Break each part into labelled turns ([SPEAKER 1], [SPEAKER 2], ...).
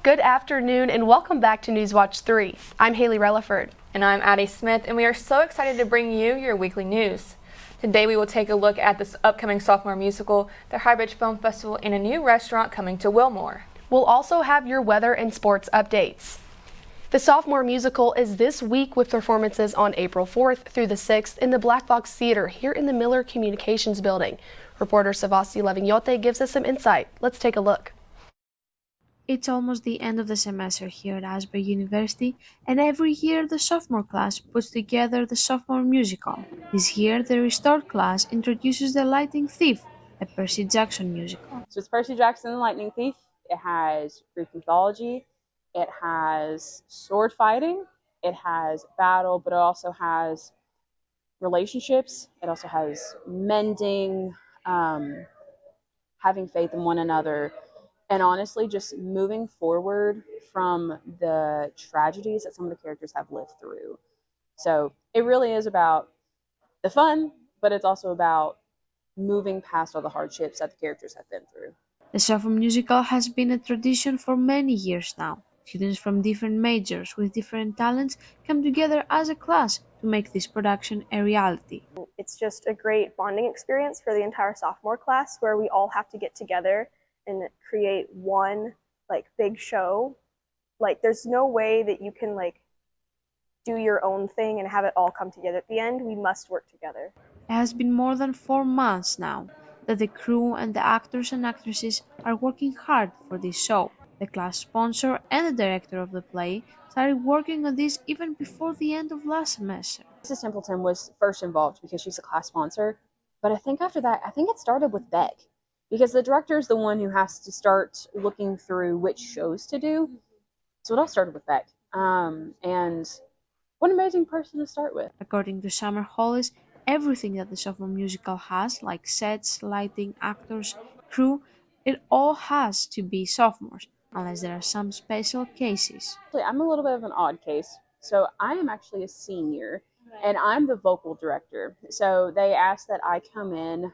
[SPEAKER 1] Good afternoon and welcome back to Newswatch 3. I'm Haleigh Releford.
[SPEAKER 2] And I'm Addie Smith, and we are so excited to bring you your weekly news. Today we will take a look at this upcoming Sophomore Musical, the Highbridge Film Festival, and a new restaurant coming to Wilmore.
[SPEAKER 1] We'll also have your weather and sports updates. The Sophomore Musical is this week with performances on April 4th through the 6th in the Black Box Theater here in the Miller Communications Building. Reporter Sevasti Levenioti gives us some insight. Let's take a look.
[SPEAKER 3] It's almost the end of the semester here at Asbury University, and every year the sophomore class puts together the Sophomore Musical. This year, the restored class introduces The Lightning Thief, a Percy Jackson musical.
[SPEAKER 4] So it's Percy Jackson and the Lightning Thief. It has Greek mythology, it has sword fighting, it has battle, but it also has relationships, it also has mending, having faith in one another, and honestly, just moving forward from the tragedies that some of the characters have lived through. So it really is about the fun, but it's also about moving past all the hardships that the characters have been through.
[SPEAKER 3] The Sophomore Musical has been a tradition for many years now. Students from different majors with different talents come together as a class to make this production a reality.
[SPEAKER 5] It's just a great bonding experience for the entire sophomore class where we all have to get together and create one big show. There's no way that you can do your own thing and have it all come together at the end. We must work together.
[SPEAKER 3] It has been more than 4 months now that the crew and the actors and actresses are working hard for this show. The class sponsor and the director of the play started working on this even before the end of last semester.
[SPEAKER 4] Mrs. Templeton was first involved because she's a class sponsor, but I think after that, it started with Beck. Because the director is the one who has to start looking through which shows to do. So it all started with Beck. And what an amazing person to start with.
[SPEAKER 3] According to Summer Hollis, everything that the Sophomore Musical has, like sets, lighting, actors, crew, it all has to be sophomores, unless there are some special cases.
[SPEAKER 4] I'm a little bit of an odd case. So I am actually a senior, and I'm the vocal director. So they asked that I come in.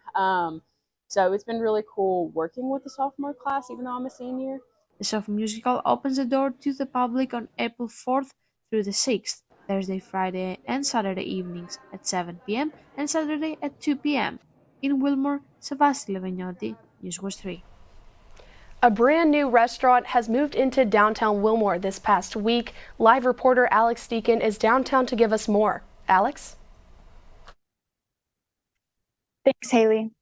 [SPEAKER 4] So it's been really cool working with the sophomore class, even though I'm a senior.
[SPEAKER 3] The Sophomore Musical opens the door to the public on April 4th through the 6th, Thursday, Friday, and Saturday evenings at 7 p.m. and Saturday at 2 p.m. In Wilmore, Sevasti Levenioti, Newswatch 3.
[SPEAKER 1] A brand new restaurant has moved into downtown Wilmore this past week. Live reporter Alex Deacon is downtown to give us more. Alex?
[SPEAKER 6] Thanks, Haleigh.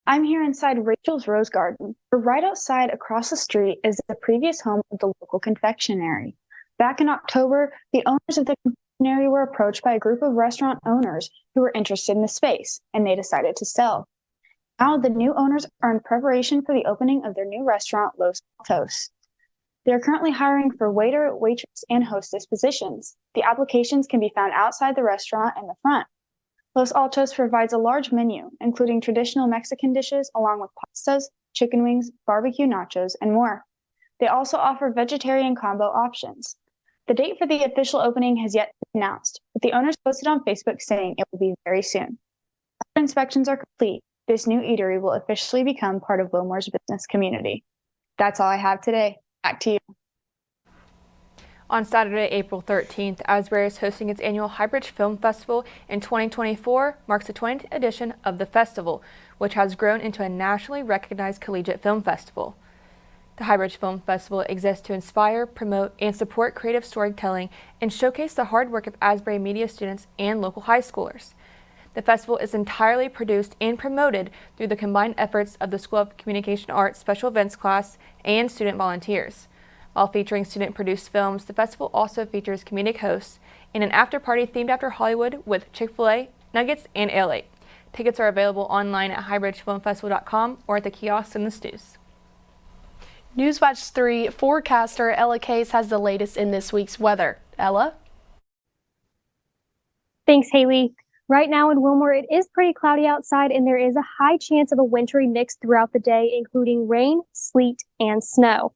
[SPEAKER 6] I'm here inside Rachel's Rose Garden. Right outside across the street is the previous home of the local confectionery. Back in October, the owners of the confectionery were approached by a group of restaurant owners who were interested in the space, and they decided to sell. Now the new owners are in preparation for the opening of their new restaurant, Los Altos. They are currently hiring for waiter, waitress, and hostess positions. The applications can be found outside the restaurant in the front. Los Altos provides a large menu, including traditional Mexican dishes along with pastas, chicken wings, barbecue nachos, and more. They also offer vegetarian combo options. The date for the official opening has yet to be announced, but the owners posted on Facebook saying it will be very soon. After inspections are complete, this new eatery will officially become part of Wilmore's business community. That's all I have today. Back to you.
[SPEAKER 2] On Saturday, April 13th, Asbury is hosting its annual Highbridge Film Festival, and 2024 marks the 20th edition of the festival, which has grown into a nationally recognized collegiate film festival. The Highbridge Film Festival exists to inspire, promote, and support creative storytelling and showcase the hard work of Asbury media students and local high schoolers. The festival is entirely produced and promoted through the combined efforts of the School of Communication Arts Special Events class and student volunteers. While featuring student-produced films, the festival also features comedic hosts and an after-party themed after Hollywood with Chick-fil-A, Nuggets, and Ale. Tickets are available online at highbridgefilmfestival.com or at the kiosks in the stews.
[SPEAKER 1] Newswatch 3 forecaster Ella Case has the latest in this week's weather. Ella?
[SPEAKER 7] Thanks, Haleigh. Right now in Wilmore, it is pretty cloudy outside, and there is a high chance of a wintry mix throughout the day, including rain, sleet, and snow.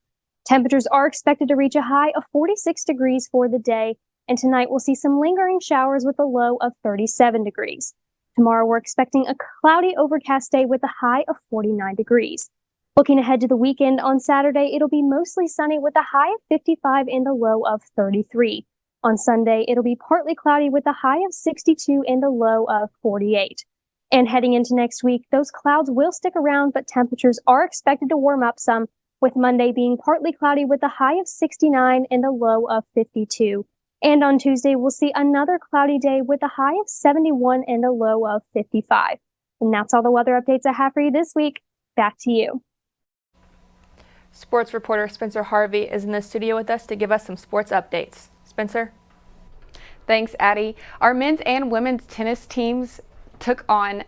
[SPEAKER 7] Temperatures are expected to reach a high of 46 degrees for the day, and tonight we'll see some lingering showers with a low of 37 degrees. Tomorrow we're expecting a cloudy, overcast day with a high of 49 degrees. Looking ahead to the weekend, on Saturday, it'll be mostly sunny with a high of 55 and a low of 33. On Sunday, it'll be partly cloudy with a high of 62 and a low of 48. And heading into next week, those clouds will stick around, but temperatures are expected to warm up some, with Monday being partly cloudy with a high of 69 and a low of 52. And on Tuesday, we'll see another cloudy day with a high of 71 and a low of 55. And that's all the weather updates I have for you this week. Back to you.
[SPEAKER 2] Sports reporter Spencer Harvey is in the studio with us to give us some sports updates. Spencer?
[SPEAKER 8] Thanks, Addie. Our men's and women's tennis teams took on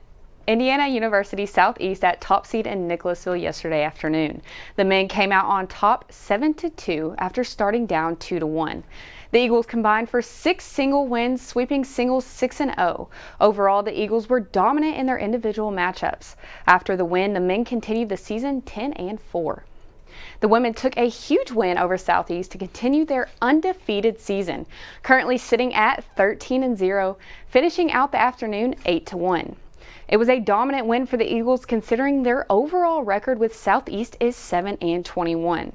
[SPEAKER 8] Indiana University Southeast at top seed in Nicholasville yesterday afternoon. The men came out on top 7-2 after starting down 2-1. The Eagles combined for 6 single wins, sweeping singles 6-0. Overall, the Eagles were dominant in their individual matchups. After the win, the men continued the season 10-4. The women took a huge win over Southeast to continue their undefeated season, currently sitting at 13-0, finishing out the afternoon 8-1. It was a dominant win for the Eagles considering their overall record with Southeast is 7-21.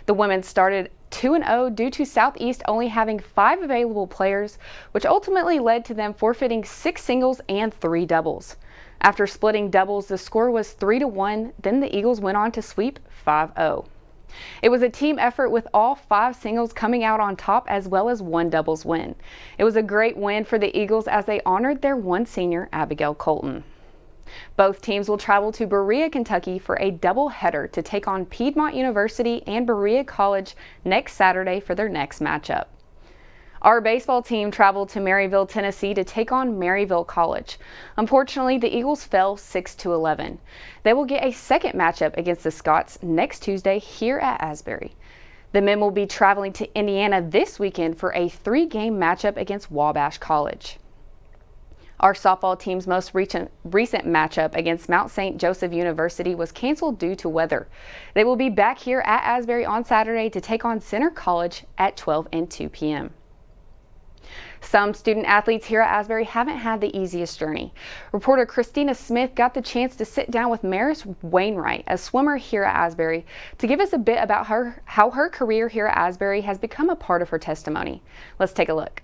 [SPEAKER 8] The women started 2-0 due to Southeast only having 5 available players, which ultimately led to them forfeiting 6 singles and 3 doubles. After splitting doubles, the score was 3-1, then the Eagles went on to sweep 5-0. It was a team effort with all 5 singles coming out on top as well as 1 doubles win. It was a great win for the Eagles as they honored their one senior, Abigail Colton. Both teams will travel to Berea, Kentucky for a doubleheader to take on Piedmont University and Berea College next Saturday for their next matchup. Our baseball team traveled to Maryville, Tennessee to take on Maryville College. Unfortunately, the Eagles fell 6-11. They will get a second matchup against the Scots next Tuesday here at Asbury. The men will be traveling to Indiana this weekend for a 3-game matchup against Wabash College. Our softball team's most recent matchup against Mount St. Joseph University was canceled due to weather. They will be back here at Asbury on Saturday to take on Center College at 12 and 2 p.m. Some student athletes here at Asbury haven't had the easiest journey. Reporter Christina Smith got the chance to sit down with Maris Wainwright, a swimmer here at Asbury, to give us a bit about how her career here at Asbury has become a part of her testimony. Let's take a look.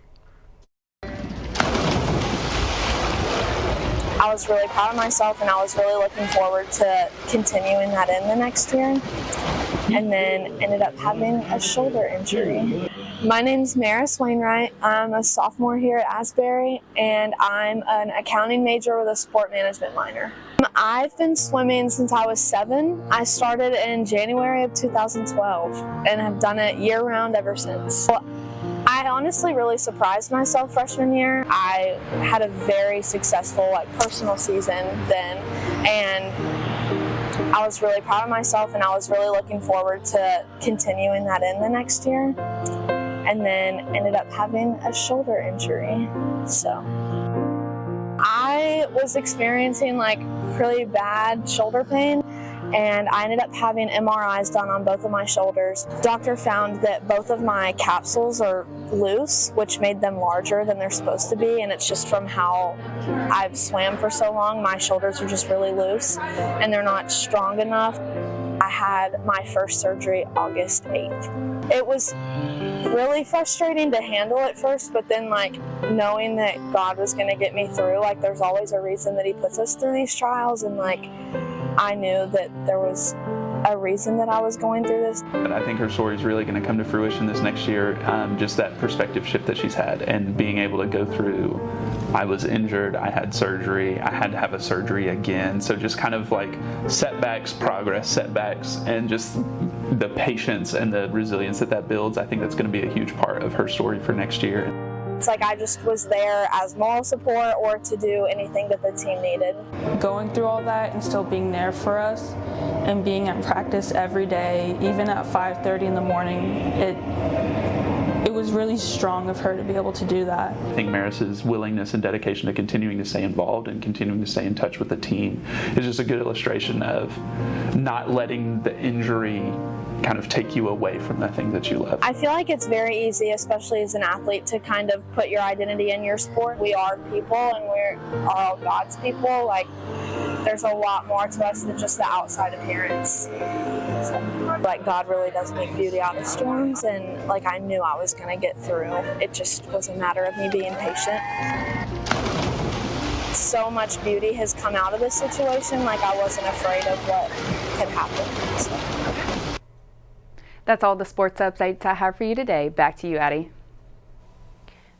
[SPEAKER 9] I was really proud of myself and I was really looking forward to continuing that in the next year, and then ended up having a shoulder injury. My name's Maris Wainwright. I'm a sophomore here at Asbury and I'm an accounting major with a sport management minor. I've been swimming since I was 7. I started in January of 2012 and have done it year-round ever since. I honestly really surprised myself freshman year. I had a very successful personal season then, and I was really proud of myself and I was really looking forward to continuing that in the next year, and then ended up having a shoulder injury. So I was experiencing really bad shoulder pain, and I ended up having MRIs done on both of my shoulders. The doctor found that both of my capsules are loose, which made them larger than they're supposed to be, and it's just from how I've swam for so long. My shoulders are just really loose and they're not strong enough. I had my first surgery August 8th. It was really frustrating to handle at first, but then knowing that God was going to get me through, there's always a reason that he puts us through these trials, and I knew that there was a reason that I was going through this.
[SPEAKER 10] But I think her story is really going to come to fruition this next year, just that perspective shift that she's had and being able to go through, I was injured, I had surgery, I had to have a surgery again. So just kind of setbacks, progress, setbacks, and just the patience and the resilience that builds. I think that's going to be a huge part of her story for next year.
[SPEAKER 9] It's I just was there as moral support or to do anything that the team needed.
[SPEAKER 11] Going through all that and still being there for us and being at practice every day, even at 5:30 in the morning, it was really strong of her to be able to do that.
[SPEAKER 10] I think Maris's willingness and dedication to continuing to stay involved and continuing to stay in touch with the team is just a good illustration of not letting the injury kind of take you away from the thing that you love.
[SPEAKER 9] I feel it's very easy, especially as an athlete, to kind of put your identity in your sport. We are people and we're all God's people. there's a lot more to us than just the outside appearance. So, like, God really does make beauty out of storms, and like I knew I was going to get through. It just was a matter of me being patient. So much beauty has come out of this situation, like I wasn't afraid of what could happen. So.
[SPEAKER 8] That's all the sports updates I have for you today. Back to you, Addie.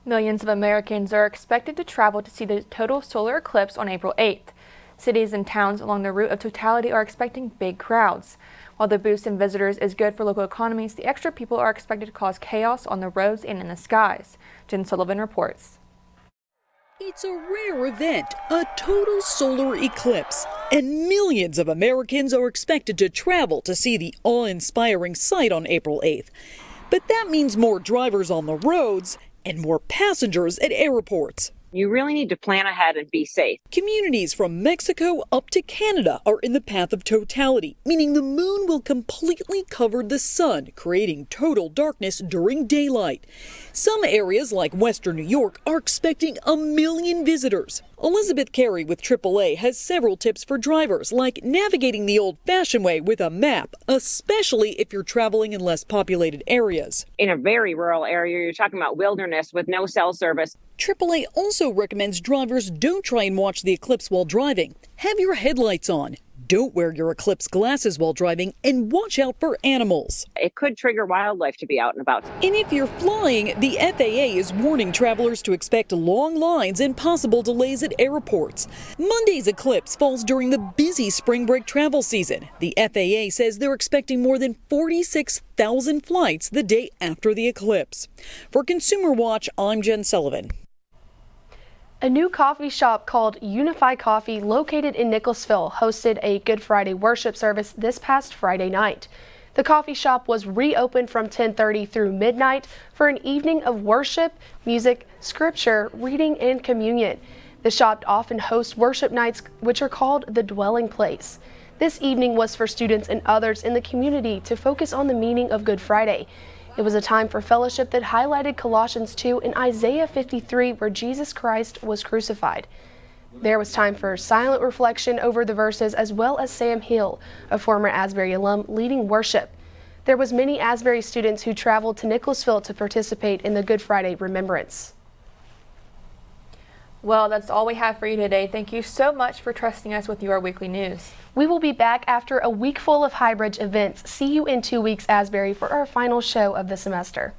[SPEAKER 2] Millions of Americans are expected to travel to see the total solar eclipse on April 8th. Cities and towns along the route of totality are expecting big crowds. While the boost in visitors is good for local economies, the extra people are expected to cause chaos on the roads and in the skies. Jen Sullivan reports.
[SPEAKER 12] It's a rare event, a total solar eclipse, and millions of Americans are expected to travel to see the awe-inspiring sight on April 8th. But that means more drivers on the roads and more passengers at airports.
[SPEAKER 13] You really need to plan ahead and be safe.
[SPEAKER 12] Communities from Mexico up to Canada are in the path of totality, meaning the moon will completely cover the sun, creating total darkness during daylight. Some areas like western New York are expecting 1 million visitors. Elizabeth Carey with AAA has several tips for drivers, like navigating the old-fashioned way with a map, especially if you're traveling in less populated areas.
[SPEAKER 13] In a very rural area, you're talking about wilderness with no cell service.
[SPEAKER 12] AAA also recommends drivers don't try and watch the eclipse while driving. Have your headlights on. Don't wear your eclipse glasses while driving, and watch out for animals.
[SPEAKER 13] It could trigger wildlife to be out and about.
[SPEAKER 12] And if you're flying, the FAA is warning travelers to expect long lines and possible delays at airports. Monday's eclipse falls during the busy spring break travel season. The FAA says they're expecting more than 46,000 flights the day after the eclipse. For Consumer Watch, I'm Jen Sullivan.
[SPEAKER 1] A new coffee shop called Unify Coffee, located in Nicholasville, hosted a Good Friday worship service this past Friday night. The coffee shop was reopened from 10:30 through midnight for an evening of worship, music, scripture, reading, and communion. The shop often hosts worship nights, which are called the Dwelling Place. This evening was for students and others in the community to focus on the meaning of Good Friday. It was a time for fellowship that highlighted Colossians 2 and Isaiah 53, where Jesus Christ was crucified. There was time for silent reflection over the verses, as well as Sam Hill, a former Asbury alum, leading worship. There was many Asbury students who traveled to Nicholasville to participate in the Good Friday Remembrance.
[SPEAKER 2] Well, that's all we have for you today. Thank you so much for trusting us with your weekly news.
[SPEAKER 1] We will be back after a week full of Highbridge events. See you in 2 weeks, Asbury, for our final show of the semester.